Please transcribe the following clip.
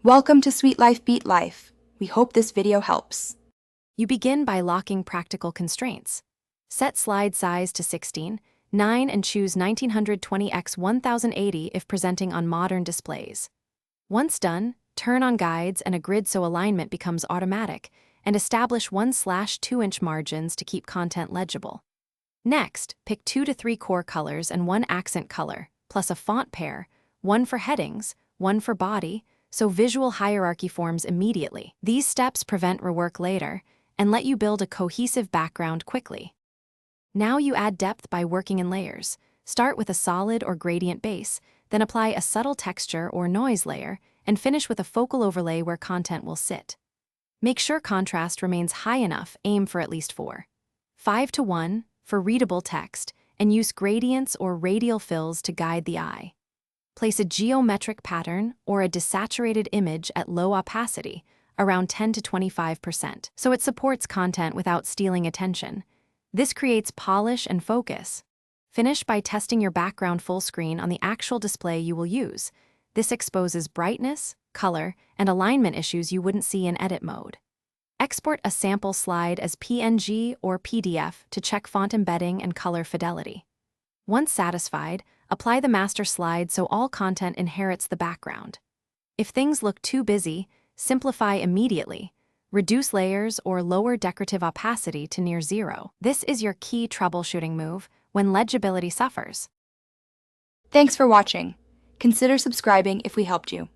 Welcome to Sweet Life Beat Life. We hope this video helps. You begin by locking practical constraints. Set slide size to 16:9 and choose 1920x 1080 if presenting on modern displays. Once done, turn on guides and a grid so alignment becomes automatic, and establish 1/2-inch margins to keep content legible. Next, pick 2 to 3 core colors and 1 accent color, plus a font pair, one for headings, one for body, so visual hierarchy forms immediately. These steps prevent rework later and let you build a cohesive background quickly. Now you add depth by working in layers. Start with a solid or gradient base, then apply a subtle texture or noise layer, and finish with a focal overlay where content will sit. Make sure contrast remains high enough, aim for at least 4:5 for readable text, and use gradients or radial fills to guide the eye. Place a geometric pattern or a desaturated image at low opacity, around 10 to 25%, so it supports content without stealing attention. This creates polish and focus. Finish by testing your background full screen on the actual display you will use. This exposes brightness, color, and alignment issues you wouldn't see in edit mode. Export a sample slide as PNG or PDF to check font embedding and color fidelity. Once satisfied, apply the master slide so all content inherits the background. If things look too busy, simplify immediately. Reduce layers or lower decorative opacity to near zero. This is your key troubleshooting move when legibility suffers. Thanks for watching. Consider subscribing if we helped you.